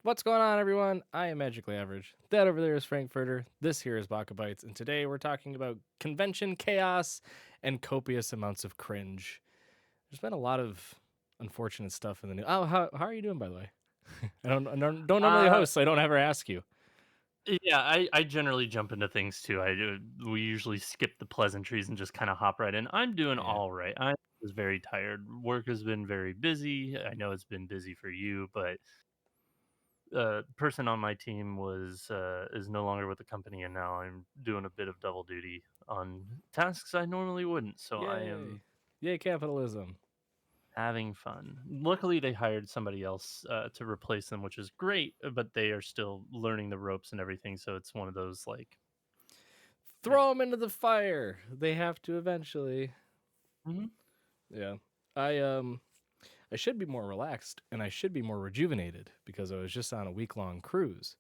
What's going on, everyone? I am Magically Average. That over there is Frankfurter. This here is BakaBites, and today we're talking about convention chaos and copious amounts of cringe. There's been a lot of unfortunate stuff in the news. Oh, how are you doing, by the way? I don't normally Uh, host, so I don't ever ask you. yeah, I generally jump into things too. We usually skip the pleasantries and just kind of hop right in. I'm doing Yeah, all right. I was very tired. Work has been very busy. I know it's been busy for you, but person on my team was is no longer with the company, and now I'm doing a bit of double duty on tasks I normally wouldn't. So I am yay, yay, capitalism. having fun. Luckily, they hired somebody else to replace them, which is great. But they are still learning the ropes and everything. So it's one of those like. Yeah. Throw them into the fire. They have to eventually. Mhm. Yeah, I I should be more relaxed and I should be more rejuvenated because I was just on a week-long cruise.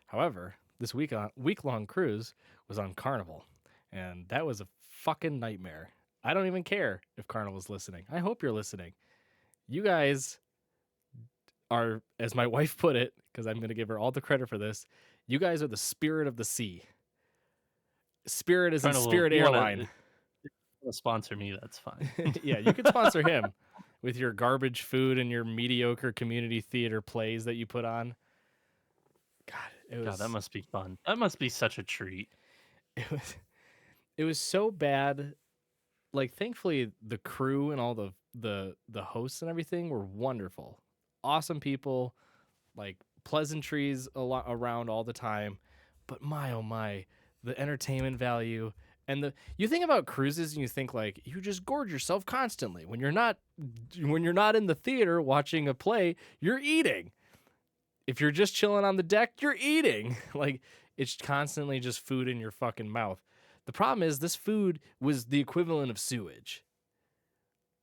However, this week-long cruise was on Carnival, and that was a fucking nightmare. I don't even care if Carnival's listening. I hope you're listening. You guys are, as my wife put it, because I'm going to give her all the credit for this, you guys are the spirit of the sea. Spirit is in Carnival, Spirit Airline. if you wanna sponsor me, that's fine. Yeah, you could sponsor him with your garbage food and your mediocre community theater plays that you put on. God, God, that must be fun. That must be such a treat. it was it was so bad. Like, thankfully the crew and all the hosts and everything were wonderful, awesome people, like pleasantries a lot around all the time. But my oh my, the entertainment value. And you think about cruises and you think like you just gorge yourself constantly when you're not in the theater watching a play. You're eating. If you're just chilling on the deck, you're eating. Like, it's constantly just food in your fucking mouth. The problem is this food was the equivalent of sewage.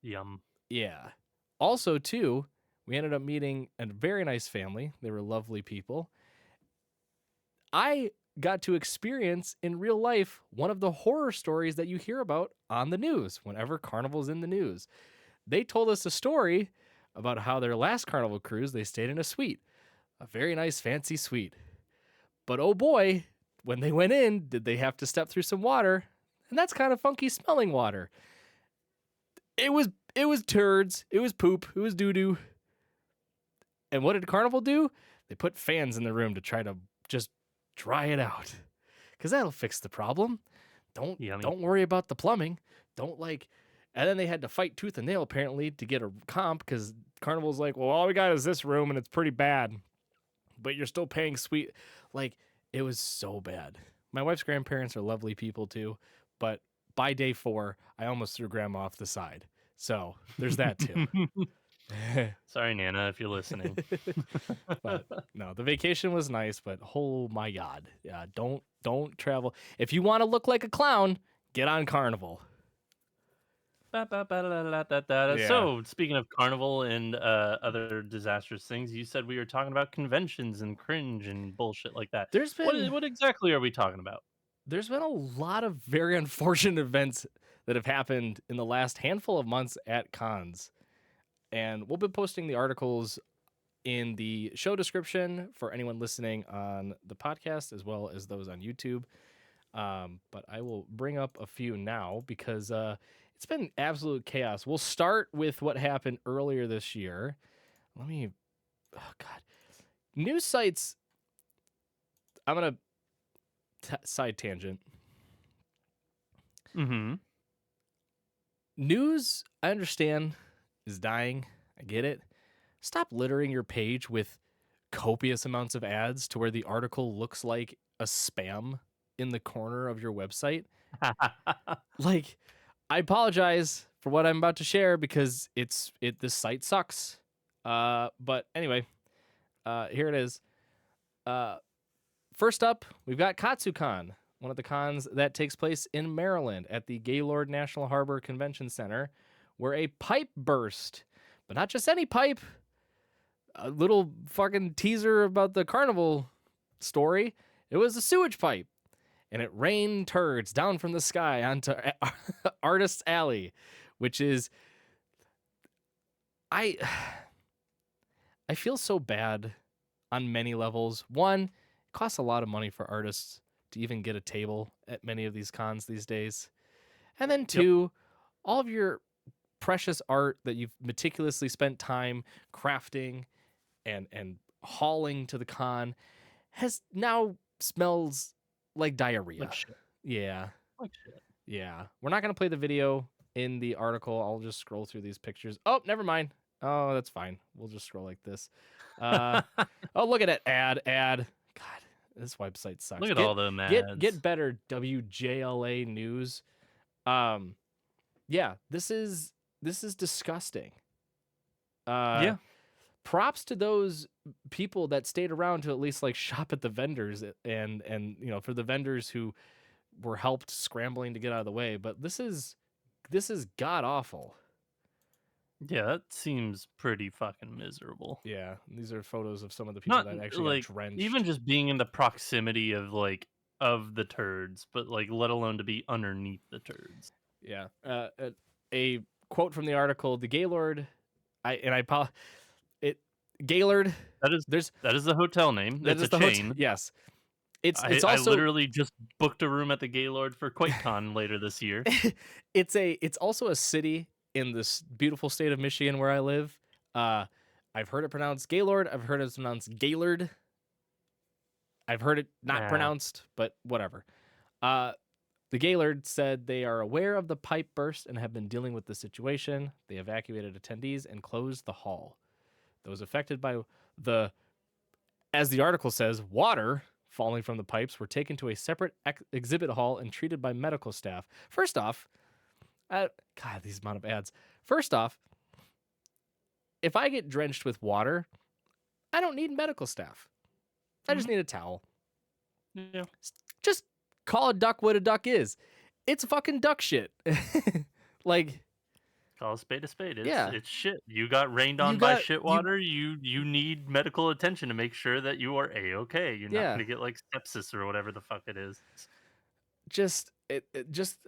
Yum. Yeah. Also, too, we ended up meeting a very nice family. They were lovely people. I got to experience in real life one of the horror stories that you hear about on the news whenever Carnival's in the news. They told us a story about how their last Carnival cruise, they stayed in a suite, a very nice fancy suite. But oh boy, when they went in, did they have to step through some water? And that's kind of funky smelling water. It was turds, it was poop, it was doo-doo. And what did Carnival do? They put fans in the room to try to just dry it out. Cuz that'll fix the problem. Yummy. Don't worry about the plumbing. Don't like and then they had to fight tooth and nail apparently to get a comp cuz Carnival's like, "Well, all we got is this room and it's pretty bad." But you're still paying sweet. Like, it was so bad. My wife's grandparents are lovely people too, but by day 4, I almost threw grandma off the side. So there's that too. Sorry, Nana, if you're listening. But no, the vacation was nice, but oh my god, yeah, don't travel if you want to look like a clown. Get on Carnival. Ba-ba-ba-da-da-da-da-da. Yeah, So, speaking of carnival and other disastrous things, you said we were talking about conventions and cringe and bullshit like that. there's been What exactly are we talking about? there's been a lot of very unfortunate events that have happened in the last handful of months at cons, and we'll be posting the articles in the show description for anyone listening on the podcast as well as those on YouTube. But I will bring up a few now because it's been absolute chaos. We'll start with what happened earlier this year. Oh God, news sites. I'm gonna side tangent. Mm-hmm. News, I understand, is dying. I get it. Stop littering your page with copious amounts of ads to where the article looks like a spam in the corner of your website. Like, I apologize for what I'm about to share because this site sucks. But anyway, here it is. Uh, First up, we've got KatsuCon, one of the cons that takes place in Maryland at the Gaylord National Harbor Convention Center, where a pipe burst, but not just any pipe. A little fucking teaser about the carnival story. It was a sewage pipe, and it rained turds down from the sky onto Artist's Alley, which is I I feel so bad on many levels. One, it costs a lot of money for artists to even get a table at many of these cons these days. And then Yep. two, all of your precious art that you've meticulously spent time crafting and hauling to the con has now smells like Like diarrhea. shit. Yeah. Like shit. Yeah. We're not going to play the video in the article. I'll just scroll through these pictures. Oh, never mind. Oh, that's fine. We'll just scroll like this. Uh oh, look at it. Ad. God, this website sucks. Look at Get all them get ads. better WJLA news. Um yeah, this is disgusting. Uh Yeah. Props to those people that stayed around to at least like shop at the vendors and for the vendors who were helped scrambling to get out of the way, but this is god awful. Yeah, that seems pretty fucking miserable. Yeah, these are photos of some of the people Not that actually got like even drenched. just being in the proximity of of the turds, but like let alone to be underneath the turds. Yeah. A quote from the article: "The Gaylord, it Gaylord. That is There's that is the hotel name. that It's is a the hotel. chain. Yes, it's I also literally just booked a room at the Gaylord for QuakeCon later this year. it's also a city in this beautiful state of Michigan where I live. Uh, I've heard it pronounced Gaylord. I've heard it pronounced Gaylord. I've heard it not Yeah. pronounced, but whatever. Uh, the Gaylord said they are aware of the pipe burst and have been dealing with the situation. They evacuated attendees and closed the hall. Those affected by the, as the article says, water falling from the pipes were taken to a separate exhibit hall and treated by medical staff. First off, God, these amount of ads. First off, if I get drenched with water, I don't need medical staff. I just Mhm. need a towel. Yeah. Just call a duck what a duck is. It's fucking duck shit. Like, Call a spade a spade. yeah, It's shit. You got rained you on by got shit you. water. You need medical attention to make sure that you are a okay. You're not Yeah, gonna get like sepsis or whatever the fuck it is. it just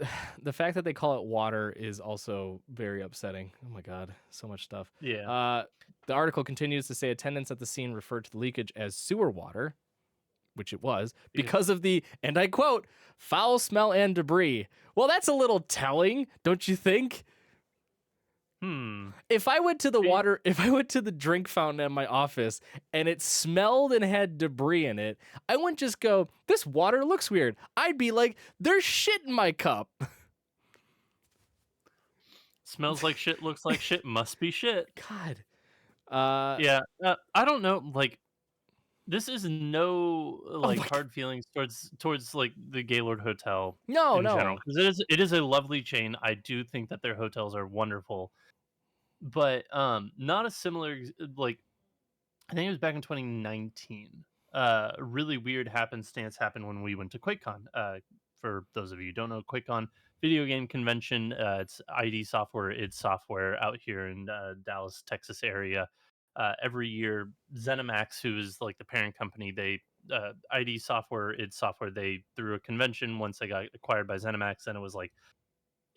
the fact that they call it water is also very upsetting. Oh my god, so much stuff. Yeah. Uh, the article continues to say attendants at the scene referred to the leakage as sewer water, which it was, Yeah. because of the, and I quote, foul smell and debris. Well, that's a little telling, don't you think? Hmm. If I went to the See, water, if I went to the drink fountain at my office and it smelled and had debris in it, I wouldn't just go, this water looks weird. I'd be like, there's shit in my cup. smells like shit, looks like shit, must be shit. God. Uh, Yeah. I don't know. Like this is no oh like my God. hard feelings towards like the Gaylord Hotel No, in general no. because it is a lovely chain. I do think that their hotels are wonderful, but not a similar like I think it was back in 2019. A really weird happenstance happened when we went to QuakeCon. For those of you who don't know, QuakeCon video game convention. It's ID software, id software out here in Dallas, Texas area. Every year, ZeniMax, who is like the parent company, they ID software, id software. They threw a convention once they got acquired by ZeniMax, and it was like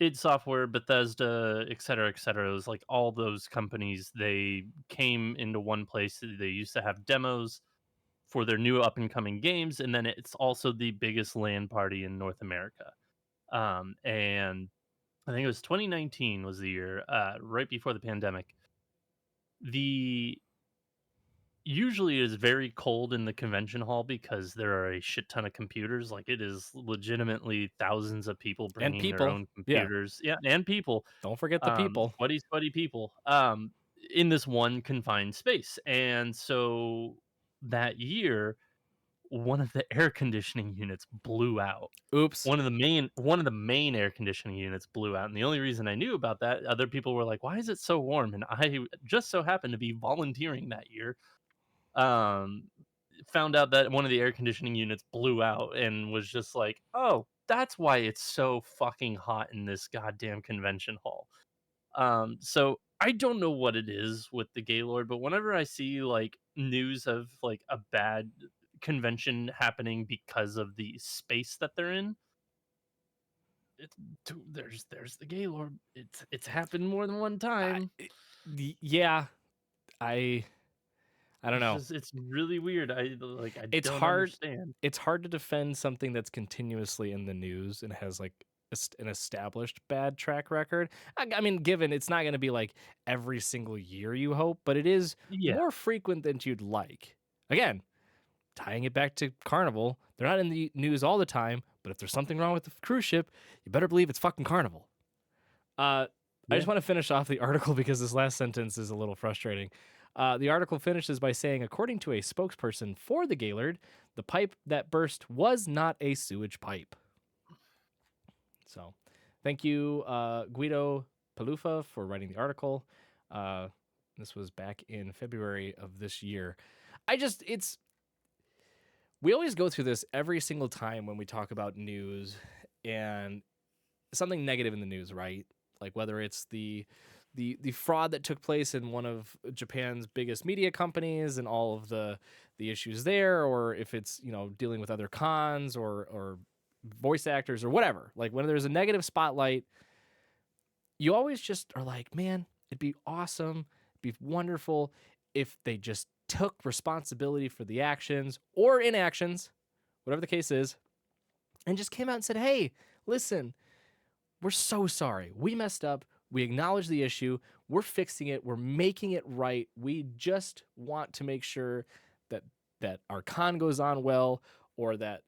id Software, Bethesda, et cetera, et cetera. It was like all those companies, they came into one place. They used to have demos for their new up and coming games, and then it's also the biggest LAN party in North America. And I think it was 2019 was the year, right before the pandemic. The Usually it is very cold in the convention hall because there are a shit ton of computers. Like it is legitimately thousands of people And bringing their people. own Yeah. computers. Yeah, and people Don't forget the people. sweaty people, in this one confined space. And so that year, one of the air conditioning units blew out. Oops. One of the main air conditioning units blew out. And the only reason I knew about that, other people were like, "Why is it so warm?" And I just so happened to be volunteering that year. Um, Found out that one of the air conditioning units blew out and was just like, "Oh, that's why it's so fucking hot in this goddamn convention hall." So I don't know what it is with the Gaylord, but whenever I see like news of like a bad convention happening because of the space that they're in, it's there's the Gaylord. It's happened more than one I, time. yeah, I I don't know. It's really weird. I It's don't hard understand. it's hard to defend something that's continuously in the news and has, like, an established bad track record. I mean, given it's not gonna be, like, every single year you hope, but it is Yeah. more frequent than you'd like. Again, tying it back to Carnival, they're not in the news all the time, but if there's something wrong with the cruise ship, you better believe it's fucking Carnival. Uh, I Yeah. just want to finish off the article because this last sentence is a little frustrating. The article finishes by saying, according to a spokesperson for the Gaylord, the pipe that burst was not a sewage pipe. So, thank you, Guido Palufa, for writing the article. This was back in February of this year. We always go through this every single time when we talk about news and something negative in the news, right? Like whether it's the fraud that took place in one of Japan's biggest media companies and all of the issues there, or if it's dealing with other cons or voice actors or whatever. Like when there's a negative spotlight, you always just are like, man, it'd be awesome, it'd be wonderful if they just took responsibility for the actions or inactions, whatever the case is, and just came out and said, hey, listen, we're so sorry. We messed up. We acknowledge the issue. We're fixing it. We're making it right. We just want to make sure that our con goes on well, or that,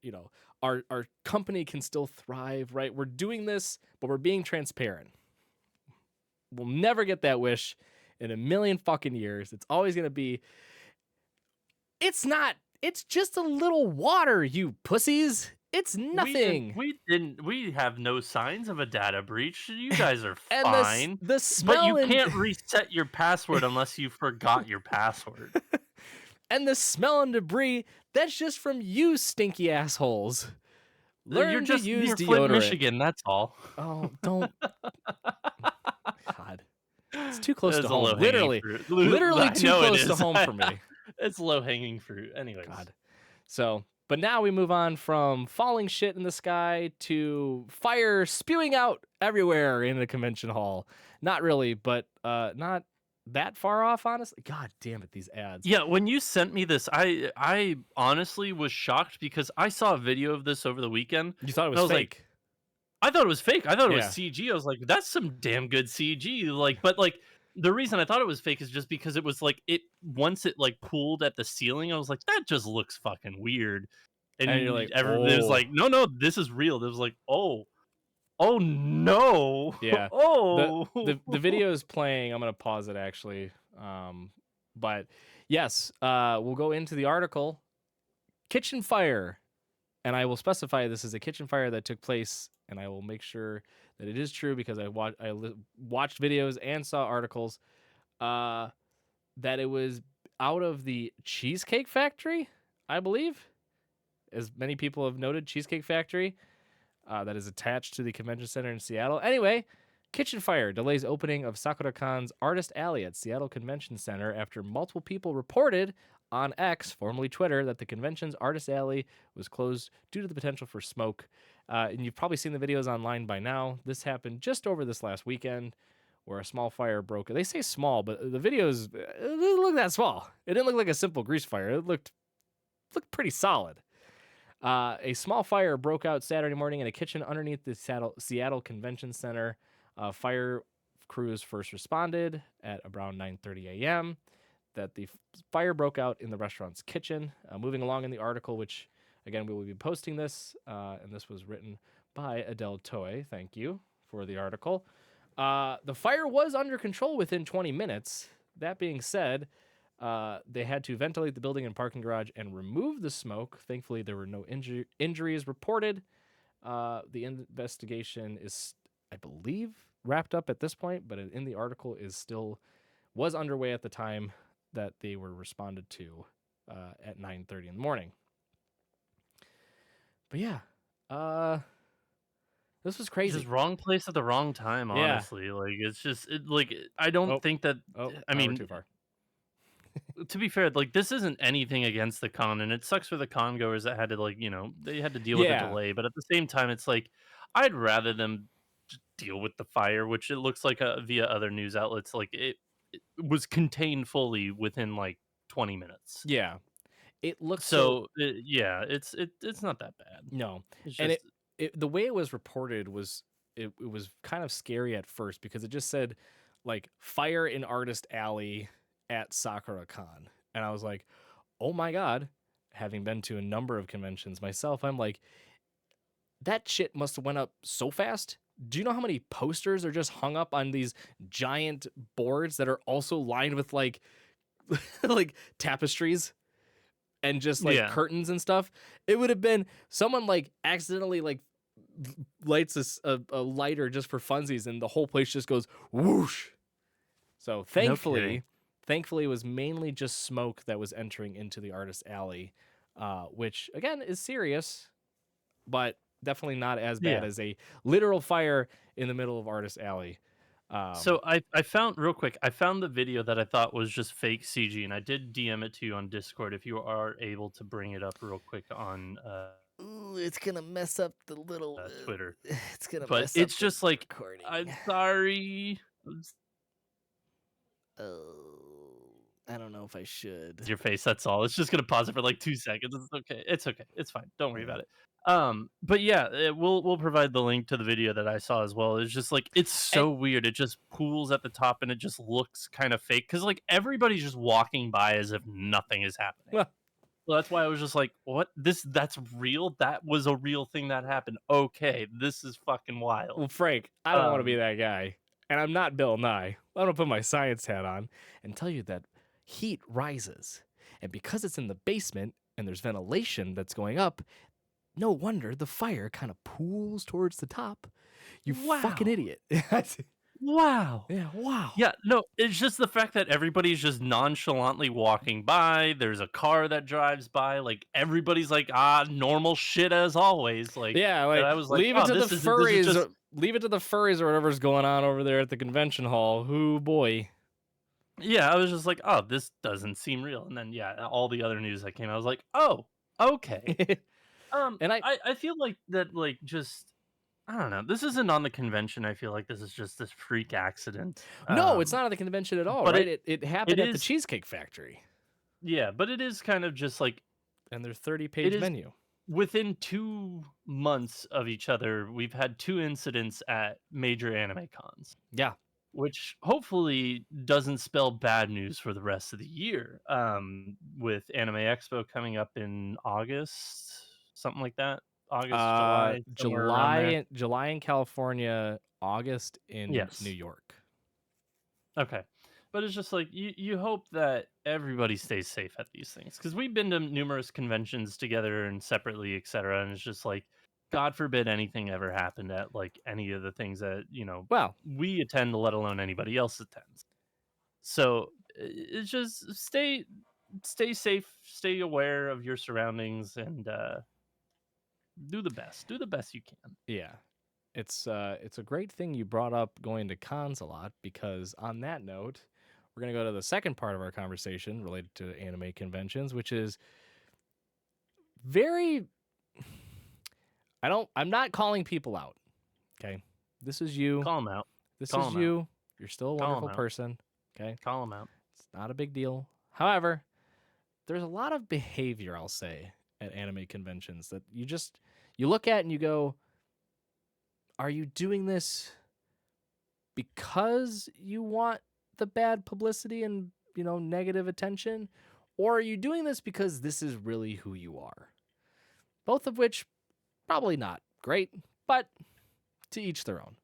our company can still thrive, right? We're doing this, but we're being transparent. We'll never get that wish in a million fucking years. It's always going to be, it's not, it's just a little water, you pussies. It's nothing. We have no signs of a data breach. You guys are And fine. the But smell you and can't reset your password unless you forgot your password. and the smell and debris, that's just from you stinky assholes. You're Learn to just use near Flint, deodorant. Michigan, that's all. Oh, don't. God. It's too close to It's a home. low-hanging Literally, fruit. literally I too know it close to is. home for me. It's low-hanging fruit. Anyways. God. So, but now we move on from falling shit in the sky to fire spewing out everywhere in a convention hall. Not really, but not that far off, honestly. God damn it, these ads. Yeah, when you sent me this, I honestly was shocked because I saw a video of this over the weekend, You thought it and I was was like, fake. I thought it was fake. I thought it was Yeah. CG. I was like, that's some damn good CG. But the reason I thought it was fake is just because it was like once it like pooled at the ceiling, I was like, that just looks fucking weird. And you're And like, everybody was oh. like, no, this is real. It was like, oh no, Yeah. The oh. the video is playing. I'm gonna pause it actually. But yes, we'll go into the article. Kitchen fire. And I will specify this is a kitchen fire that took place, and I will make sure that it is true because watched videos and saw articles that it was out of the Cheesecake Factory, I believe, as many people have noted, Cheesecake Factory, that is attached to the convention center in Seattle. Anyway, kitchen fire delays opening of SakuraCon's Artist Alley at Seattle Convention Center after multiple people reported on X, formerly Twitter, that the convention's Artist Alley was closed due to the potential for smoke. And you've probably seen the videos online by now. This happened just over this last weekend where a small fire broke. They say small, but the videos it didn't look that small. It didn't look like a simple grease fire. It looked pretty solid. A small fire broke out Saturday morning in a kitchen underneath the Seattle Convention Center. Fire crews first responded at around 9:30 a.m. That the fire broke out in the restaurant's kitchen. Moving along in the article, which again we will be posting this, and this was written by Adele Toei. Thank you for the article. The fire was under control within 20 minutes. That being said, they had to ventilate the building and parking garage and remove the smoke. Thankfully, there were no injuries reported. The investigation is, I believe, wrapped up at this point, but in the article was underway at the time that they were responded to at 9:30 in the morning. But yeah, this was crazy. Just wrong place at the wrong time, Yeah. honestly. Like it's just I don't think that I we're mean too far. to be fair, like this isn't anything against the con, and it sucks for the con goers that had to they had to deal with the Yeah. delay. But at the same time, it's like I'd rather them just deal with the fire, which it looks like via other news outlets, like it was contained fully within like 20 minutes. Yeah. It looks so So yeah, it's not that bad. no. It's And just the way it was reported was it was kind of scary at first because it just said like fire in artist alley at Sakura Con. And I was like, "Oh my god." Having been to a number of conventions myself, I'm like, that shit must have went up so fast. Do you know how many posters are just hung up on these giant boards that are also lined with like like tapestries and just like yeah. curtains and stuff? It would have been someone like accidentally like lights a lighter just for funsies and the whole place just goes whoosh. So No kidding. thankfully it was mainly just smoke that was entering into the artist alley, which again is serious, but definitely not as bad Yeah. as a literal fire in the middle of artist alley. So I found real quick, I found the video that I thought was just fake CG, and I did DM it to you on Discord if you are able to bring it up real quick on Ooh, it's gonna mess up the little. Twitter. It's gonna But mess up it's the just like, recording. I'm sorry. Oh, I don't know if I should. Your face, that's all. It's just gonna pause it for like 2 seconds. It's okay. It's okay. It's fine. Don't worry Yeah. about it. But yeah, we'll provide the link to the video that I saw as well. It's just like it's so weird. It just pools at the top and it just looks kind of fake because like everybody's just walking by as if nothing is happening. Well, So that's why I was just like, what? That's real? That was a real thing that happened. Okay, this is fucking wild. well, Frank, I don't want to be Um, that guy, and I'm not Bill Nye. I'm gonna put my science hat on and tell you that heat rises, and because it's in the basement and there's ventilation that's going up, no wonder the fire kind of pools towards the top. You fucking wow. idiot. Wow. Yeah, wow. Yeah, no, it's just the fact that everybody's just nonchalantly walking by. There's a car that drives by. Like everybody's like, normal shit as always. Like, Yeah, and like I was like, leave it oh, to the this is furries. just Leave it to the furries or whatever's going on over there at the convention hall. Who boy. yeah. I was just like, oh, this doesn't seem real. And then yeah, all the other news that came, I was like, oh, okay. And I feel like that like just I don't know. This isn't on the convention. I feel like this is just this freak accident. no, it's not at the convention at all, But right? It it happened at the is Cheesecake Factory yeah, but it is kind of just like and their it 30-page is menu. within 2 months of each other, we've had two incidents at major anime cons, Yeah. which hopefully doesn't spell bad news for the rest of the year. With Anime Expo coming up in August, something like that. August, July, somewhere around there. July in California, August in New Yes. York. Okay. But it's just like you hope that everybody stays safe at these things because we've been to numerous conventions together and separately, etc. And it's just like, God forbid anything ever happened at like any of the things that Well, we attend, let alone anybody else attends. So it's just stay safe, stay aware of your surroundings, and do the best. Do the best you can. yeah. It's a great thing you brought up going to cons a lot because on that note, we're going to go to the second part of our conversation related to anime conventions, which is very I'm not calling people out. Okay? This is you. Call them out. This Call is 'em out. you. You're still a Call 'em wonderful out. person. Okay? Call them out. It's not a big deal. However, there's a lot of behavior, I'll say, at anime conventions that you look at and you go, are you doing this because you want the bad publicity and, negative attention? Or are you doing this because this is really who you are? Both of which, probably not great, but to each their own.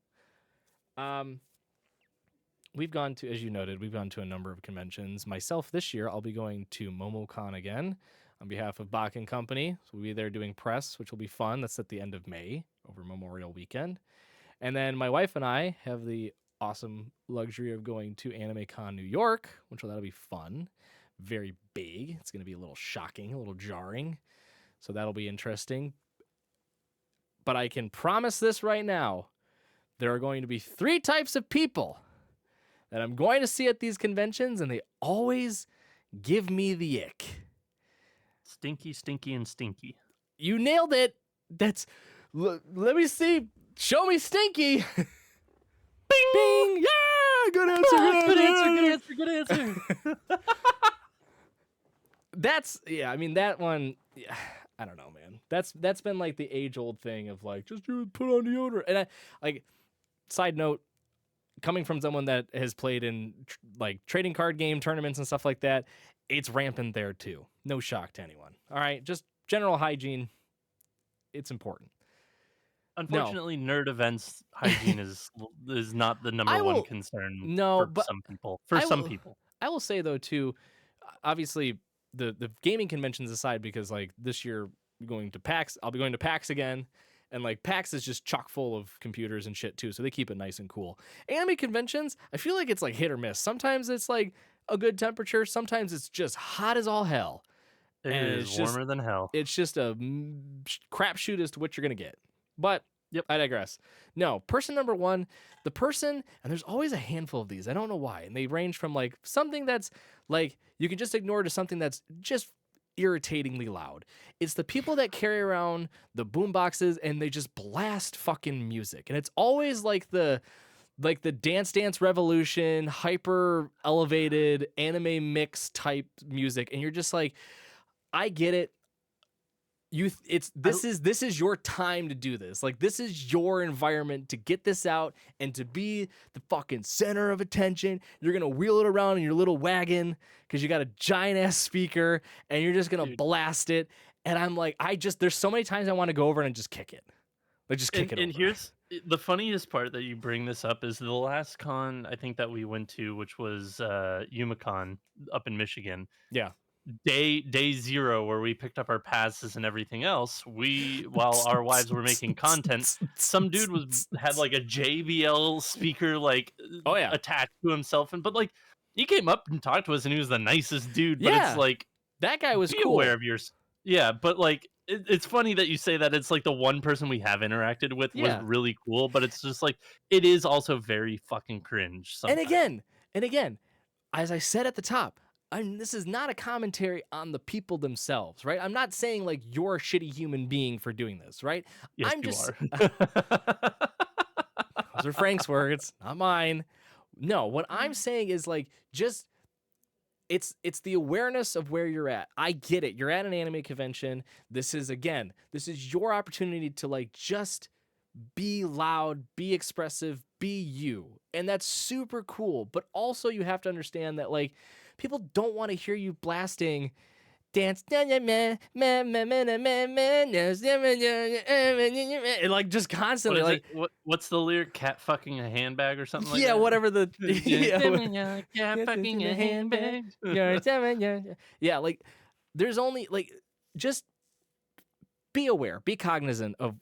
We've gone to, as you noted, we've gone to a number of conventions. Myself this year, I'll be going to MomoCon again on behalf of Baka and Company. So we'll be there doing press, which will be fun. That's at the end of May over Memorial Weekend. And then my wife and I have the awesome luxury of going to AnimeCon New York, that'll be fun. Very big. It's going to be a little shocking, a little jarring. So that'll be interesting. But I can promise this right now. There are going to be 3 types of people that I'm going to see at these conventions, and they always give me the ick. Stinky, stinky, and stinky. You nailed it. Let me see. Show me Stinky. Bing! Bing! Yeah! Good answer, Good answer. I mean, that one, yeah, I don't know, man. That's been like the age old thing of like just put on deodorant. And I like, side note, coming from someone that has played in like trading card game tournaments and stuff like that, it's rampant there too. No shock to anyone. All right, just general hygiene, it's important. No, Unfortunately, nerd events hygiene is not the number I one will concern no, for but some people. For I some will people, I will say though too, obviously the gaming conventions aside, because like this year going to PAX, I'll be going to PAX again, and like PAX is just chock full of computers and shit too, so they keep it nice and cool. Anime conventions, I feel like it's like hit or miss. Sometimes it's like a good temperature, sometimes it's just hot as all hell, it and is warmer than hell. it's just a crapshoot as to what you're gonna get. But Yep. I digress. No, person number one, the person, and there's always a handful of these. I don't know why. And they range from like something that's like you can just ignore to something that's just irritatingly loud. It's the people that carry around the boom boxes and they just blast fucking music. And it's always like the Dance Dance Revolution, hyper elevated anime mix type music. And you're just like, I get it. I, This is your time to do this. Like this is your environment to get this out and to be the fucking center of attention. You're gonna wheel it around in your little wagon because you got a giant ass speaker and you're just gonna dude, blast it. And I'm like, there's so many times I want to go over and just kick it. Like just kick it and over. here's the funniest part that you bring this up is the last con I think that we went to, which was Yumacon up in Michigan. Yeah. Day zero, where we picked up our passes and everything else, we while our wives were making content, some dude had like a JBL speaker like Oh yeah. attached to himself, and but like he came up and talked to us and he was the nicest dude, but it's Yeah. like That guy was be aware cool. of yours. Yeah, but like it's funny that you say that. It's like the one person we have interacted with was Yeah. really cool, but it's just like it is also very fucking cringe And sometimes. again, as I said at the top, this is not a commentary on the people themselves, right? I'm not saying like you're a shitty human being for doing this, right? Yes, I'm you just are. those are Frank's words, not mine. No, what I'm saying is like just it's the awareness of where you're at. I get it. You're at an anime convention. This is your opportunity to like just be loud, be expressive, be you. And that's super cool. But also you have to understand that like people don't want to hear you blasting dance and like just What constantly is it? like What's the lyric? Cat fucking a handbag or something like yeah, that? whatever the Cat fucking a handbag. yeah, like there's only like just be aware, be cognizant of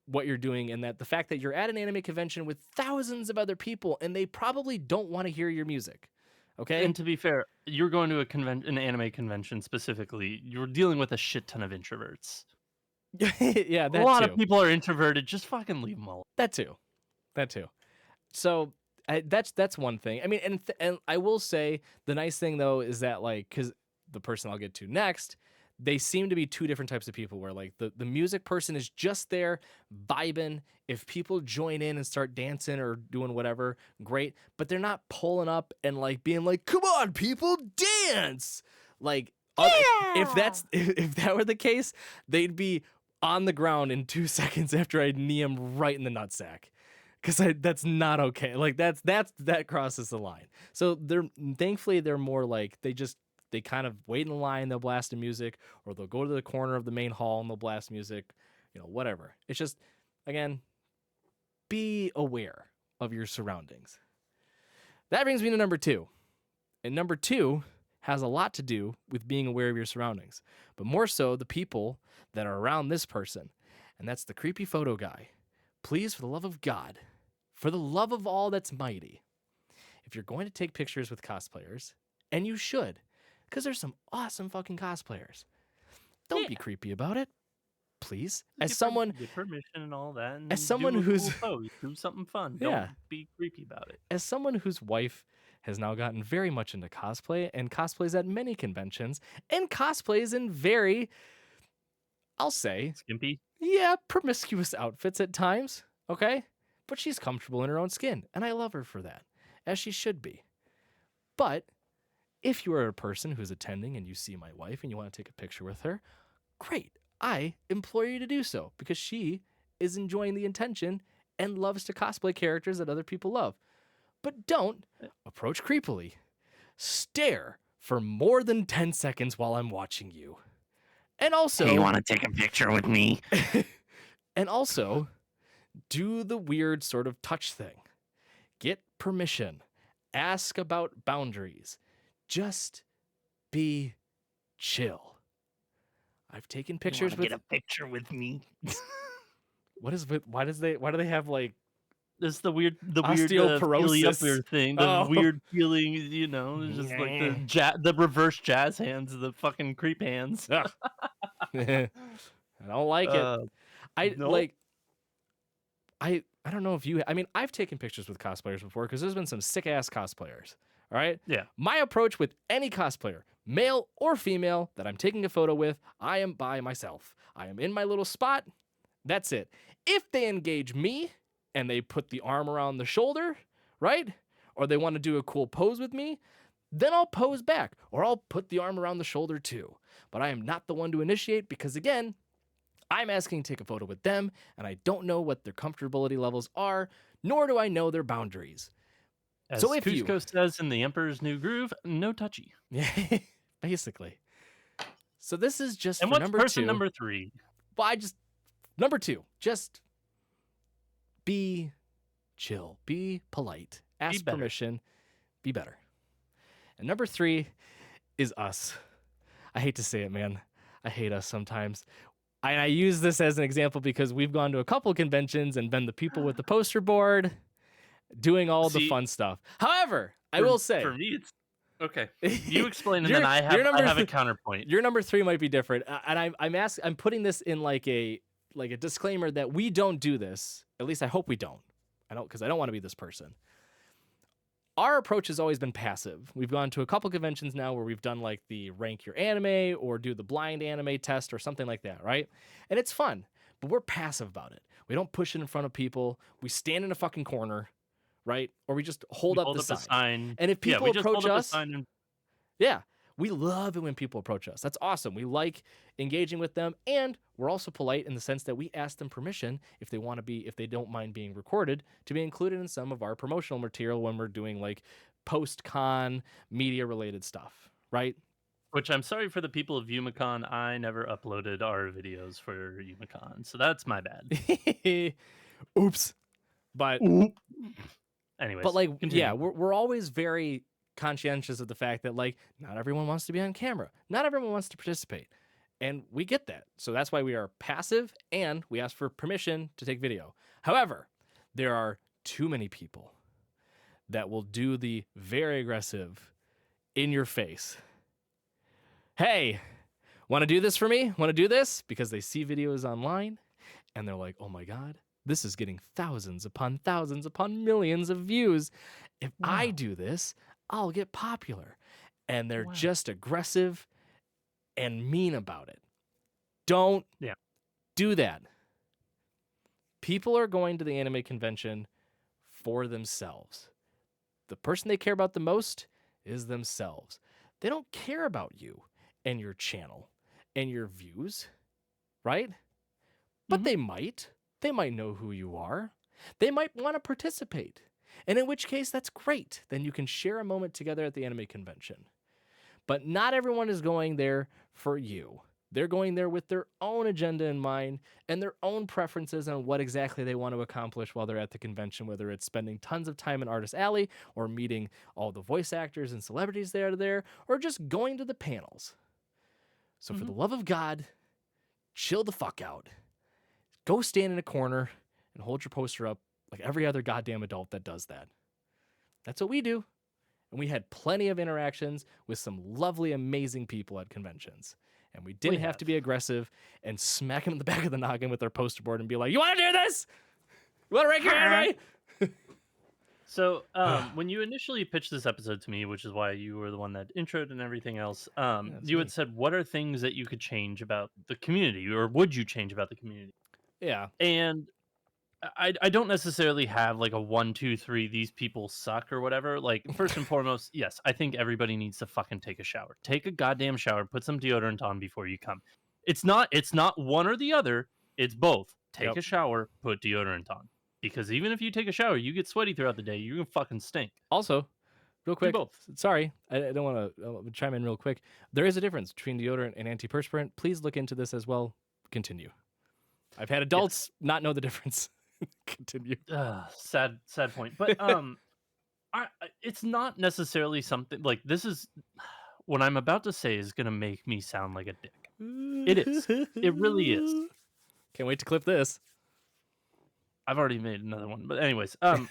what you're doing, and that the fact that you're at an anime convention with thousands of other people and they probably don't want to hear your music. Okay? And to be fair, you're going to an anime convention specifically. You're dealing with a shit ton of introverts. Yeah, A that lot of too. people are introverted. Just fucking leave them alone. That too. That too. So that's one thing. I mean, and I will say the nice thing though is that like because the person I'll get to next, they seem to be two different types of people. Where like the music person is just there vibing. If people join in and start dancing or doing whatever, great. But they're not pulling up and like being like, "Come on, people, dance!" Like if that were the case, they'd be on the ground in 2 seconds after I'd knee them right in the nutsack. Because that's not okay. Like that crosses the line. So thankfully they're more like they kind of wait in line, they'll blast the music, or they'll go to the corner of the main hall and they'll blast music, whatever. It's just again, be aware of your surroundings. That brings me to number 2. And number 2 has a lot to do with being aware of your surroundings, but more so the people that are around this person. And that's the creepy photo guy. Please, for the love of God, for the love of all that's mighty, if you're going to take pictures with cosplayers, and you should, because there's some awesome fucking cosplayers, don't be creepy about it, please. As someone, Get permission and all that, and as someone do a who's cool pose, do something fun. yeah, Don't be creepy about it. as someone whose wife has now gotten very much into cosplay and cosplays at many conventions and cosplays in very, I'll say, Skimpy. yeah, promiscuous outfits at times, okay? But she's comfortable in her own skin, and I love her for that, as she should be. But If you are a person who's attending and you see my wife and you want to take a picture with her, great. I implore you to do so because she is enjoying the intention and loves to cosplay characters that other people love. But don't approach creepily. Stare for more than 10 seconds while I'm watching you. And also, Hey, you want to take a picture with me? and also, do the weird sort of touch thing. Get permission. Ask about boundaries. Just be chill. I've taken pictures with. Get a picture with me. What is with? Why do they have like This is the weird osteoporosis? feely upper thing, the Oh. weird feeling, you know, it's just like the reverse jazz hands, the fucking creep hands. Ugh. I don't like it. I nope. like. I don't know if you. I mean, I've taken pictures with cosplayers before because there's been some sick ass cosplayers. All right. Yeah. My approach with any cosplayer, male or female, that I'm taking a photo with, I am by myself. I am in my little spot. That's it. If they engage me and they put the arm around the shoulder, right? Or they want to do a cool pose with me, then I'll pose back or I'll put the arm around the shoulder too. But I am not the one to initiate because, again, I'm asking to take a photo with them and I don't know what their comfortability levels are, nor do I know their boundaries. As So if Cusco says in The Emperor's New Groove, no touchy. Yeah, basically. So this is just and for what's number person 2. number 3? Well, number 2, just be chill, be polite, ask permission, be better. And number 3 is us. I hate to say it, man. I hate us sometimes. I use this as an example because we've gone to a couple conventions and been the people with the poster board doing all the fun stuff. However, I will say, for me, it's okay. You explain, and then I have a counterpoint. Your number 3 might be different, and I'm putting this in like a disclaimer that we don't do this. At least I hope we don't. Because I don't want to be this person. Our approach has always been passive. We've gone to a couple conventions now where we've done like the rank your anime or do the blind anime test or something like that, right? And it's fun, but we're passive about it. We don't push it in front of people. We stand in a fucking corner. Right? Or we just hold up the sign. And if people approach us, yeah, we love it when people approach us. That's awesome. We like engaging with them, and we're also polite in the sense that we ask them permission if they don't mind being recorded, to be included in some of our promotional material when we're doing like post-con media related stuff, right? Which I'm sorry for the people of UmaCon. I never uploaded our videos for UmaCon, so that's my bad. Oops. But anyways, but like, continue. yeah, we're always very conscientious of the fact that like not everyone wants to be on camera, not everyone wants to participate, and we get that. So that's why we are passive and we ask for permission to take video. However, there are too many people that will do the very aggressive, in your face. Hey, want to do this for me? Want to do this? Because they see videos online and they're like, oh my God, this is getting thousands upon millions of views. If I do this, I'll get popular. And they're just aggressive and mean about it. Don't do that. People are going to the anime convention for themselves. The person they care about the most is themselves. They don't care about you and your channel and your views, right? But they might. They might know who you are. They might want to participate. And in which case, that's great. Then you can share a moment together at the anime convention. But not everyone is going there for you. They're going there with their own agenda in mind and their own preferences on what exactly they want to accomplish while they're at the convention, whether it's spending tons of time in Artist Alley or meeting all the voice actors and celebrities that are there, or just going to the panels. So for the love of God, chill the fuck out. Go stand in a corner and hold your poster up like every other goddamn adult that does that. That's what we do. And we had plenty of interactions with some lovely, amazing people at conventions. And we didn't have to be aggressive and smack them in the back of the noggin with our poster board and be like, you want to do this? You want to rank your anime? So when you initially pitched this episode to me, which is why you were the one that introed and everything else, you had said, what are things that you could change about the community, or would you change about the community? Yeah. And I don't necessarily have like a one, two, three, these people suck or whatever. Like, first and foremost, yes, I think everybody needs to fucking take a shower. Take a goddamn shower, put some deodorant on before you come. It's not one or the other, it's both. Take Yep. a shower, put deodorant on. Because even if you take a shower, you get sweaty throughout the day, you're gonna fucking stink. Also, real Do quick, both. sorry, I don't want to chime in real quick. There is a difference between deodorant and antiperspirant. Please look into this as well. Continue. I've had Yes. adults not know the difference. Continue. Sad point. But it's not necessarily something like this is what I'm about to say is gonna make me sound like a dick. It is. It really is. Can't wait to clip this. I've already made another one, but anyways, what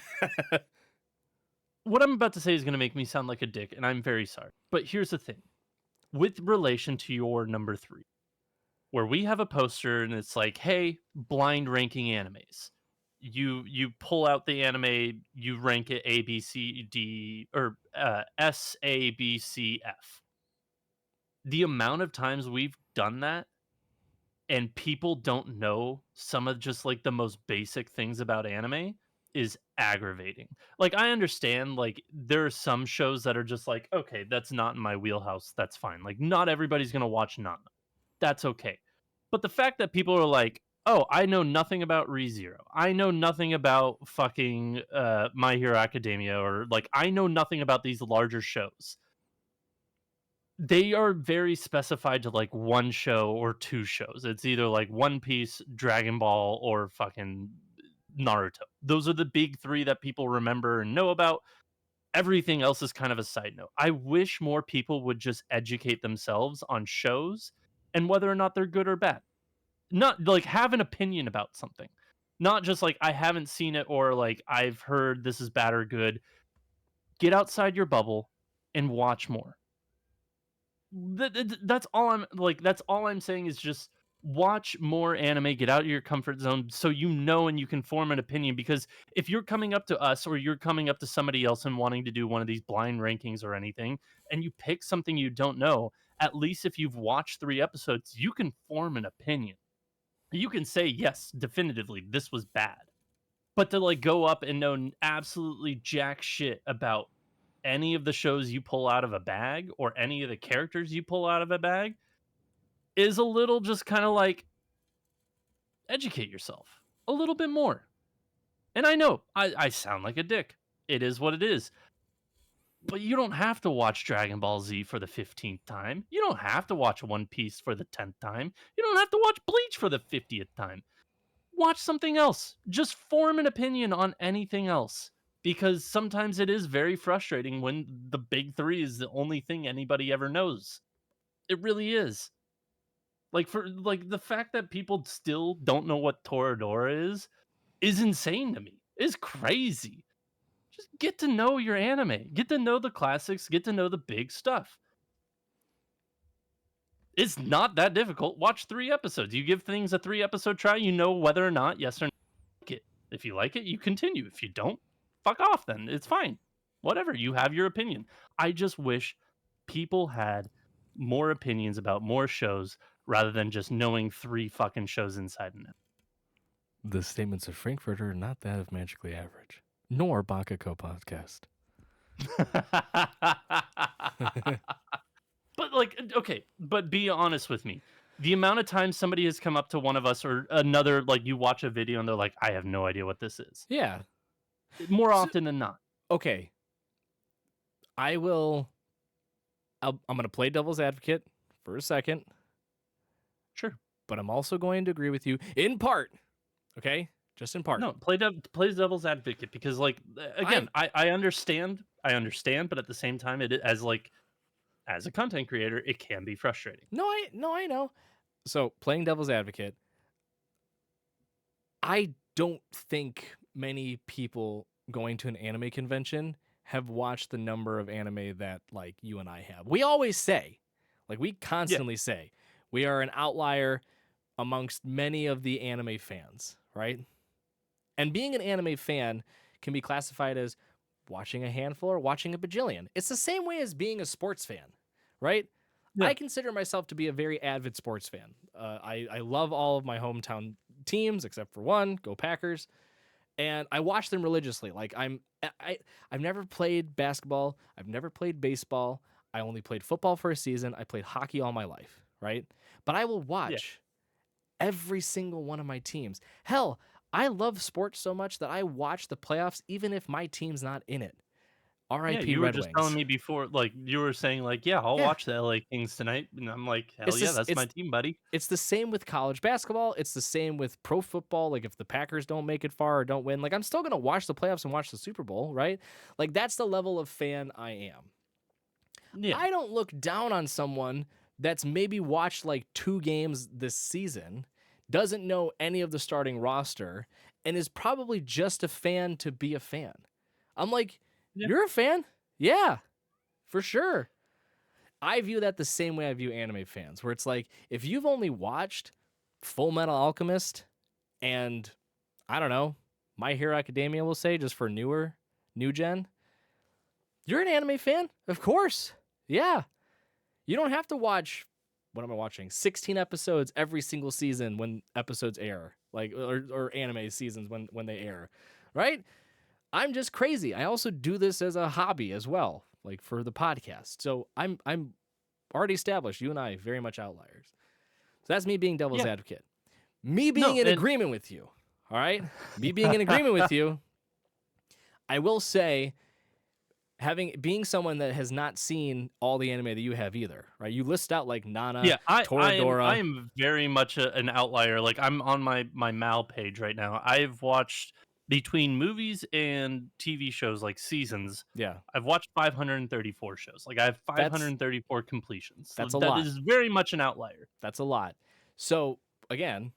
I'm about to say is gonna make me sound like a dick, and I'm very sorry. But here's the thing: with relation to your number 3, where we have a poster and it's like, "Hey, blind ranking animes." You pull out the anime, you rank it A, B, C, D, or S, A, B, C, F. The amount of times we've done that and people don't know some of just like the most basic things about anime is aggravating. Like I understand like there are some shows that are just like, okay, that's not in my wheelhouse. That's fine. Like not everybody's going to watch Nana. That's okay. But the fact that people are like, "Oh, I know nothing about ReZero. I know nothing about fucking My Hero Academia or like I know nothing about these larger shows." They are very specified to like one show or two shows. It's either like One Piece, Dragon Ball, or fucking Naruto. Those are the big 3 that people remember and know about. Everything else is kind of a side note. I wish more people would just educate themselves on shows and whether or not they're good or bad. Not like have an opinion about something. Not just like I haven't seen it or like I've heard this is bad or good. Get outside your bubble and watch more. That's all I'm like. That's all I'm saying is just watch more anime. Get out of your comfort zone so you know and you can form an opinion. Because if you're coming up to us or you're coming up to somebody else and wanting to do one of these blind rankings or anything, and you pick something you don't know, at least if you've watched 3 episodes, you can form an opinion. You can say yes, definitively, this was bad. But to like go up and know absolutely jack shit about any of the shows you pull out of a bag or any of the characters you pull out of a bag is a little just kind of like educate yourself a little bit more. And I know I sound like a dick. It is what it is. But you don't have to watch Dragon Ball Z for the 15th time. You don't have to watch One Piece for the 10th time. You don't have to watch Bleach for the 50th time. Watch something else. Just form an opinion on anything else. Because sometimes it is very frustrating when the big 3 is the only thing anybody ever knows. It really is. Like for like the fact that people still don't know what Toradora is insane to me. Is crazy. Just get to know your anime. Get to know the classics, get to know the big stuff. It's not that difficult. Watch 3 episodes. You give things a 3-episode try, you know whether or not yes or no you like it. If you like it, you continue. If you don't, fuck off then. It's fine. Whatever. You have your opinion. I just wish people had more opinions about more shows rather than just knowing 3 fucking shows inside and The statements of Frankfurter are not that of Magically Average, nor Baka&Co podcast. out. But like, okay, but be honest with me. The amount of times somebody has come up to one of us or another, like you watch a video and they're like, I have no idea what this is. Yeah. More So, often than not. okay. I will. I'm going to play devil's advocate for a second, Sure. but I'm also going to agree with you in part. Okay, just in part. No, play devil's advocate because, like, again, I understand, but at the same time, as a content creator, it can be frustrating. No, I know. So playing devil's advocate, I don't think many people going to an anime convention have watched the number of anime that like you and I have. We always say, like we constantly say, we are an outlier amongst many of the anime fans, right? And being an anime fan can be classified as watching a handful or watching a bajillion. It's the same way as being a sports fan, right? Yeah. I consider myself to be a very avid sports fan. I love all of my hometown teams except for one, go Packers. and I watch them religiously. Like I've never played basketball. I've never played baseball. I only played football for a season. I played hockey all my life, right? But I will Yeah. watch every single one of my teams. Hell, I love sports so much that I watch the playoffs even if my team's not in it. Yeah, R.I.P. you were Red just telling Wings. me before, like, you were saying, like, "Yeah, I'll Yeah, watch the LA Kings tonight," and I'm like, "Hell it's yeah, just that's my team, buddy." it's the same with college basketball. It's the same with pro football. Like if the Packers don't make it far or don't win, like I'm still gonna watch the playoffs and watch the Super Bowl, right? Like that's the level of fan I am. Yeah. I don't look down on someone that's maybe watched like 2 games this season, doesn't know any of the starting roster, and is probably just a fan to be a fan. I'm like, Yeah. you're a fan? Yeah, for sure. I view that the same way I view anime fans, where it's like, if you've only watched Full Metal Alchemist and, I don't know, My Hero Academia, we'll say, just for new gen, you're an anime fan? Of course. Yeah. You don't have to watch, what am I watching? 16 episodes every single season when episodes air, like, or anime seasons when they air, right? I'm just crazy. I also do this as a hobby as well, like for the podcast. So I'm already established. You and I very much outliers. So that's me being devil's Yeah. advocate. Me being No, in and agreement with you. All right? Me being in agreement with you, I will say being someone that has not seen all the anime that you have either, right? You list out like Nana, yeah, I Toradora. am very much an outlier. Like, I'm on my Mal page right now. I've watched between movies and TV shows, like seasons. Yeah. I've watched 534 shows. Like, I have That's 534 completions. that's a That lot. is very much an outlier. That's a lot. So, again,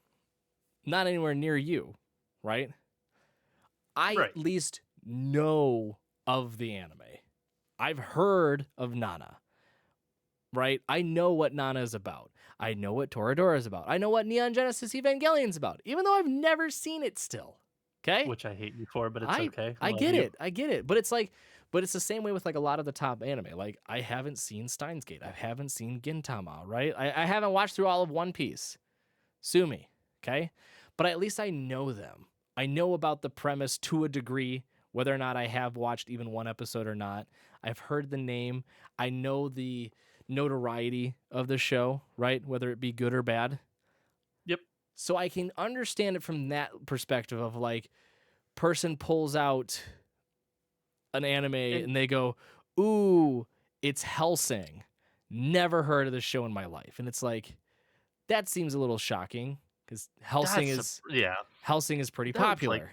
not anywhere near you, right? I Right. at least know of the anime. I've heard of Nana, right? I know what Nana is about. I know what Toradora is about. I know what Neon Genesis Evangelion is about, even though I've never seen it still. Okay? Which I hate you for, but it's I okay. I Love get you. it. I get it. But it's like it's the same way with like a lot of the top anime. Like I haven't seen Steins Gate. I haven't seen Gintama, right? I haven't watched through all of One Piece. Sue me, okay? But at least I know them. I know about the premise to a degree, whether or not I have watched even one episode or not. I've heard the name. I know the notoriety of the show, right? Whether it be good or bad. Yep. So I can understand it from that perspective of like, person pulls out an anime And and they go, ooh, it's Hellsing. Never heard of this show in my life. And it's like, that seems a little shocking because yeah. Hellsing is pretty That's like popular.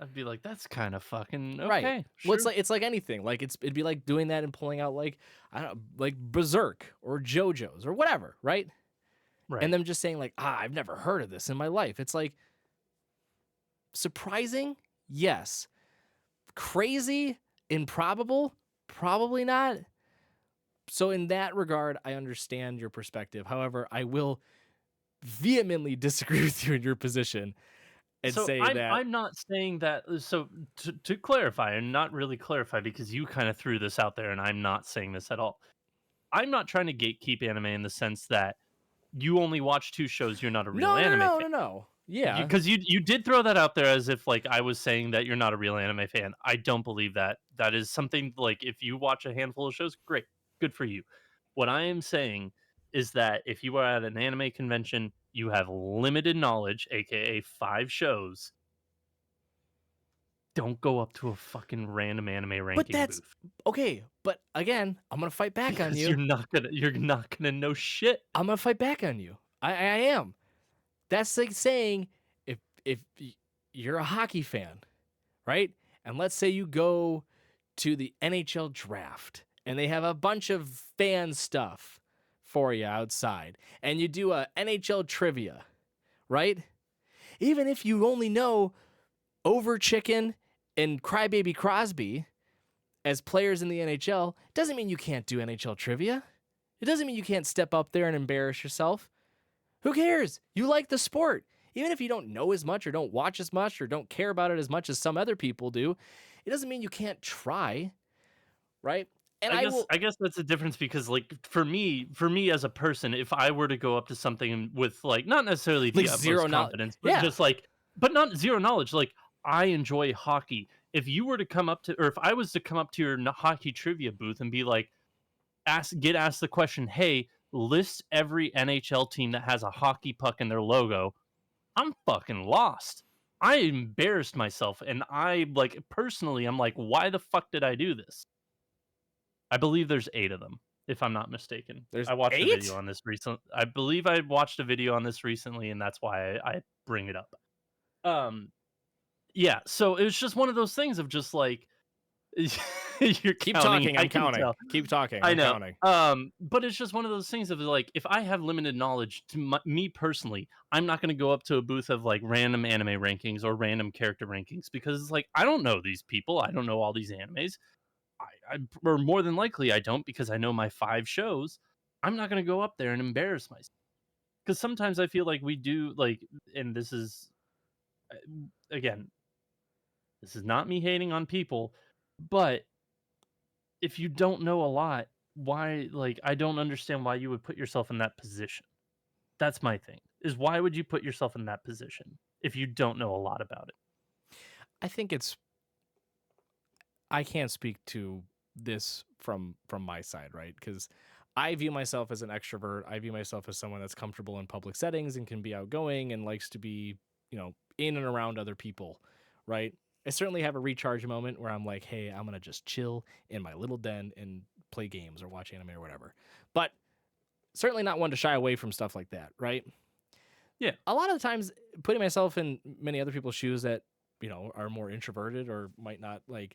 I'd be like, that's kind of fucking Right. okay. Well, Sure. it's like anything. Like it'd be like doing that and pulling out like I don't know, like Berserk or JoJo's or whatever, right? Right. And them just saying like, I've never heard of this in my life. It's like surprising, yes. Crazy, improbable, probably not. So in that regard, I understand your perspective. However, I will vehemently disagree with you in your position and So say that I'm not saying that. So to clarify, and not really clarify because you kind of threw this out there, and I'm not saying this at all. I'm not trying to gatekeep anime in the sense that you only watch two shows. You're not a real no, no, anime no, fan. no, no. Yeah. Because you did throw that out there as if like I was saying that you're not a real anime fan. I don't believe that. That is something like if you watch a handful of shows, great, good for you. What I am saying is that if you are at an anime convention, you have limited knowledge, aka 5 shows. Don't go up to a fucking random anime But ranking that's booth okay. But again, I'm gonna fight back on because you. you're not gonna know shit. I'm gonna fight back on you. I am. That's like saying if you're a hockey fan, right? And let's say you go to the NHL draft and they have a bunch of fan stuff for you outside, and you do a NHL trivia, right? Even if you only know Over Chicken and Crybaby Crosby as players in the NHL, doesn't mean you can't do NHL trivia. It doesn't mean you can't step up there and embarrass yourself. Who cares? You like the sport. Even if you don't know as much or don't watch as much or don't care about it as much as some other people do, it doesn't mean you can't try, right? And I guess that's the difference because like for me as a person, if I were to go up to something with like not necessarily like the zero utmost knowledge. confidence, but Yeah. just like but not zero knowledge, like I enjoy hockey. If you were to come up to, or if I was to come up to your hockey trivia booth and be like, get asked the question, hey, list every NHL team that has a hockey puck in their logo, I'm fucking lost. I embarrassed myself, and I like personally, I'm like, why the fuck did I do this? I believe there's 8 of them, if I'm not mistaken. There's I watched a video 8? on this recent. I believe I watched a video on this recently, and that's why I bring it up. Um, yeah. So it was just one of those things of just like you're Keep counting. talking, I I'm can counting. tell. Keep talking, I I'm know. counting. But it's just one of those things of like, if I have limited knowledge to me personally, I'm not going to go up to a booth of like random anime rankings or random character rankings because it's like, I don't know these people. I don't know all these animes. Or more than likely, I don't because I know my 5 shows. I'm not going to go up there and embarrass myself because sometimes I feel like we do like, and this is, uh, again, this is not me hating on people, but if you don't know a lot, why like I don't understand why you would put yourself in that position. That's my thing. Is why would you put yourself in that position if you don't know a lot about it? I think it's I can't speak to this from my side, right? Because I view myself as an extrovert. I view myself as someone that's comfortable in public settings and can be outgoing and likes to be, in and around other people, right? I certainly have a recharge moment where I'm like, hey, I'm gonna just chill in my little den and play games or watch anime or whatever. But certainly not one to shy away from stuff like that, right? Yeah. A lot of the times putting myself in many other people's shoes that are more introverted or might not like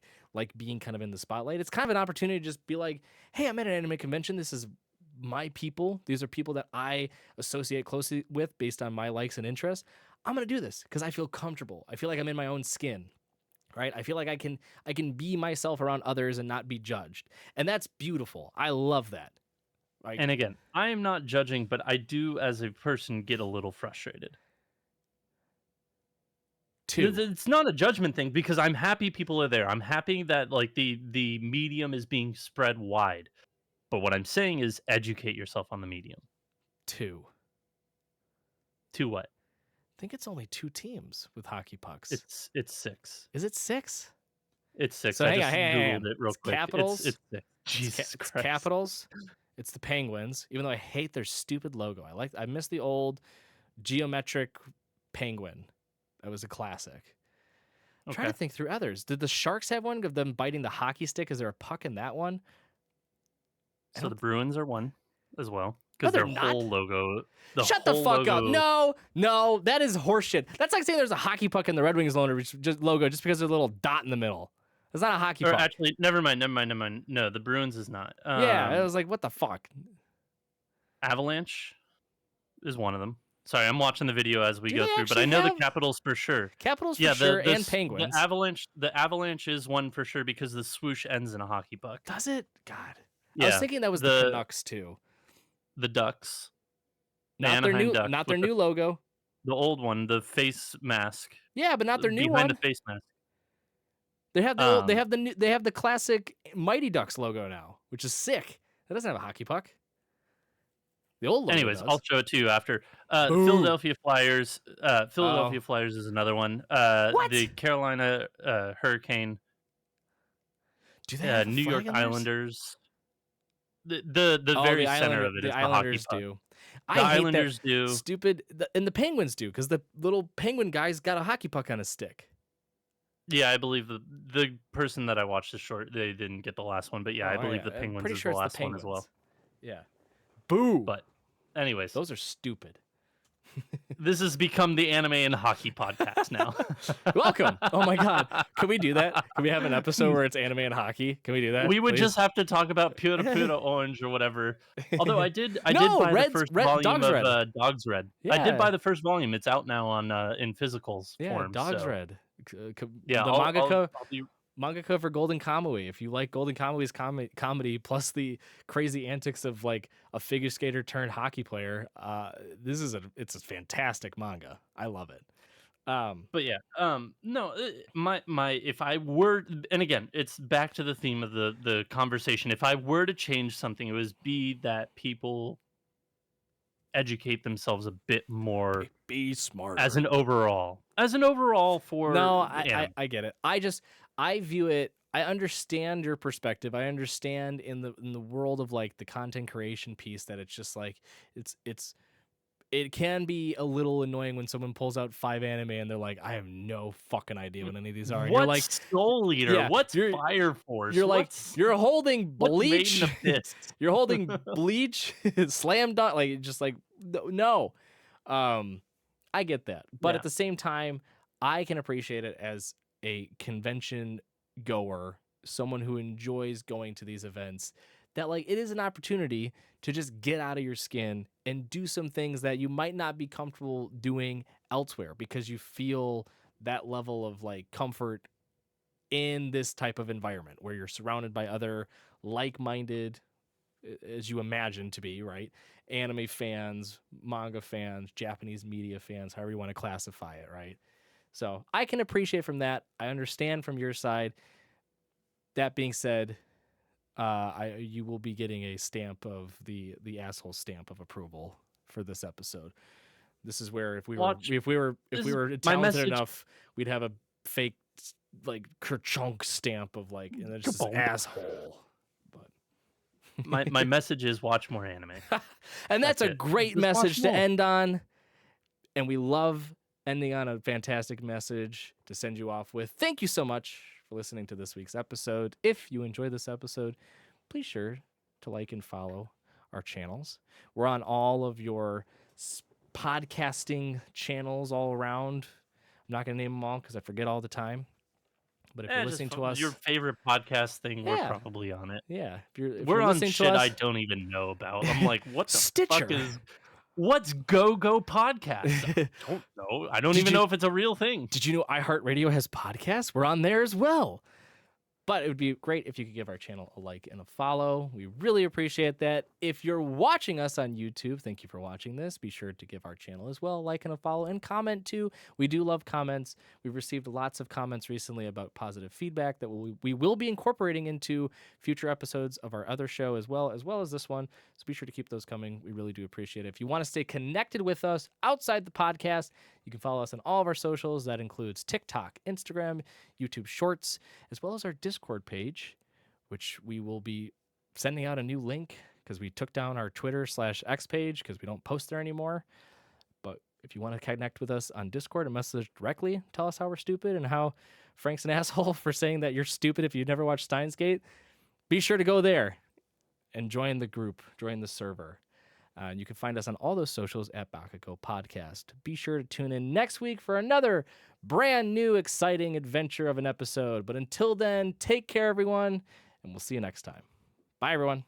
being kind of in the spotlight, it's kind of an opportunity to just be like, hey, I'm at an anime convention, this is my people, these are people that I associate closely with based on my likes and interests. I'm going to do this because I feel comfortable, I feel like I'm in my own skin, right? I feel like I can be myself around others and not be judged, and that's beautiful. I love that. Like, And again, I am not judging, but I do as a person get a little frustrated. two. It's not a judgment thing because I'm happy people are there. I'm happy that like the medium is being spread wide. But what I'm saying is educate yourself on the medium. Two. To what? I think it's only 2 teams with hockey pucks. It's 6. Is it 6? It's 6. So I hang on, just hang googled on. it real It's quick. It's Capitals. 6. It's, Jesus it's Christ. Capitals. It's the Penguins. Even though I hate their stupid logo, I miss the old geometric penguin. That was a classic. I'm trying to Okay. think through others. Did the Sharks have one of them biting the hockey stick? Is there a puck in that one? So the Bruins are one as well No, because they're their not. whole logo, the Shut the whole fuck up. logo. No, that is horseshit. That's like saying there's a hockey puck in the Red Wings logo just because there's a little dot in the middle. It's not a hockey Or puck. actually, never mind, never mind, never mind. No, the Bruins is not. Yeah, it was like, what the fuck? Avalanche is one of them. Sorry, I'm watching the video as we Do go they through, but I actually know the have Capitals for sure. Capitals for Yeah, sure and Penguins? The Avalanche is one for sure because the swoosh ends in a hockey puck. Does it? God. I was Yeah, thinking that was the Canucks too. the Ducks, the Not their Anaheim new Ducks not their with new logo. the old one, the face mask Yeah, but not their new behind the one. face mask. They have the old Um, they have the classic Mighty Ducks logo now, which is sick. That doesn't have a hockey puck. The old logo Anyways, I'll does. show it to you after. Boo. Philadelphia Flyers. Oh. Philadelphia Flyers is another one. The What? Carolina Hurricane. Do they have a New York flag in theirs? Islanders. The Oh, very center of it the is the hockey Islanders puck. do. The I hate that Islanders do. stupid and the Penguins do cuz the little penguin guy's got a hockey puck on his stick. Yeah, I believe the person that I watched the short, they didn't get the last one, but yeah, I Oh, believe yeah. the I'm Penguins pretty is sure the it's the last one as well. Penguins. Yeah. Boo. But anyways, Those are stupid. this has become the anime and hockey podcast now. Welcome. Oh my god. Can we do that? Can we have an episode where it's anime and hockey? Can we do that? We would please? just have to talk about Pura Pura Orange or whatever. Although I did No, buy the Red's first Red volume Dog's of Red. Dogs Red. I did Yeah. buy the first volume. It's out now on in physicals Yeah, form. Dog's So Red. yeah, The I'll be mangaka for Golden Kamui. If you like Golden Kamui's comedy plus the crazy antics of like a figure skater turned hockey player, it's a fantastic manga. I love it. But yeah, no, my if I were, and again, it's back to the theme of the conversation. If I were to change something, it was be that people educate themselves a bit more Be as smarter. an overall No, for anime. I get it. I view it. I understand your perspective. I understand in the world of like the content creation piece that it's just like it's it can be a little annoying when someone pulls out 5 anime and they're like, I have no fucking idea what any of these are, and you're like, What's Soul Eater? yeah, What's Fire Force? you're like you're holding What's Maiden Bleach, Abyss? you're holding Bleach, Slam Dunk, like just like no. I get that, but Yeah. at the same time, I can appreciate it as a convention goer, someone who enjoys going to these events. That like it is an opportunity to just get out of your skin and do some things that you might not be comfortable doing elsewhere because you feel that level of like comfort in this type of environment where you're surrounded by other like-minded as you imagine to be, right? Anime fans, manga fans, Japanese media fans, however you want to classify it, right? So I can appreciate from that. I understand from your side. That being said, you will be getting a stamp of the asshole stamp of approval for this episode. This is where if we Watch. were My talented message. enough, we'd have a fake like kerchunk stamp of like, and it's just Kabonk. asshole. But My message is watch more anime. and that's a it. great Just watch message to more. end on. And we love ending on a fantastic message to send you off with. Thank you so much for listening to this week's episode. If you enjoyed this episode, please sure to like and follow our channels. We're on all of your podcasting channels all around. I'm not going to name them all because I forget all the time. But if you're listening to us, your favorite podcast thing, we're Yeah. probably on it. yeah, if We're you're on listening shit to us, I don't even know about. I'm like, what the Stitcher. fuck is? What's Go Podcast? I don't know. I don't Did even you- know if it's a real thing. Did you know iHeartRadio has podcasts? We're on there as well. But it would be great if you could give our channel a like and a follow. We really appreciate that. If you're watching us on YouTube, thank you for watching this. Be sure to give our channel as well a like and a follow and comment too. We do love comments. We've received lots of comments recently about positive feedback that we will be incorporating into future episodes of our other show as well as this one. So be sure to keep those coming. We really do appreciate it. If you want to stay connected with us outside the podcast, you can follow us on all of our socials. That includes TikTok, Instagram, YouTube Shorts, as well as our Discord page, which we will be sending out a new link because we took down our Twitter/X page because we don't post there anymore. But if you want to connect with us on Discord and message directly, tell us how we're stupid and how Frank's an asshole for saying that you're stupid if you've never watched Steins Gate, be sure to go there and join the group, join the server. And you can find us on all those socials at Baka&Co Podcast. Be sure to tune in next week for another brand new, exciting adventure of an episode. But until then, take care, everyone, and we'll see you next time. Bye, everyone.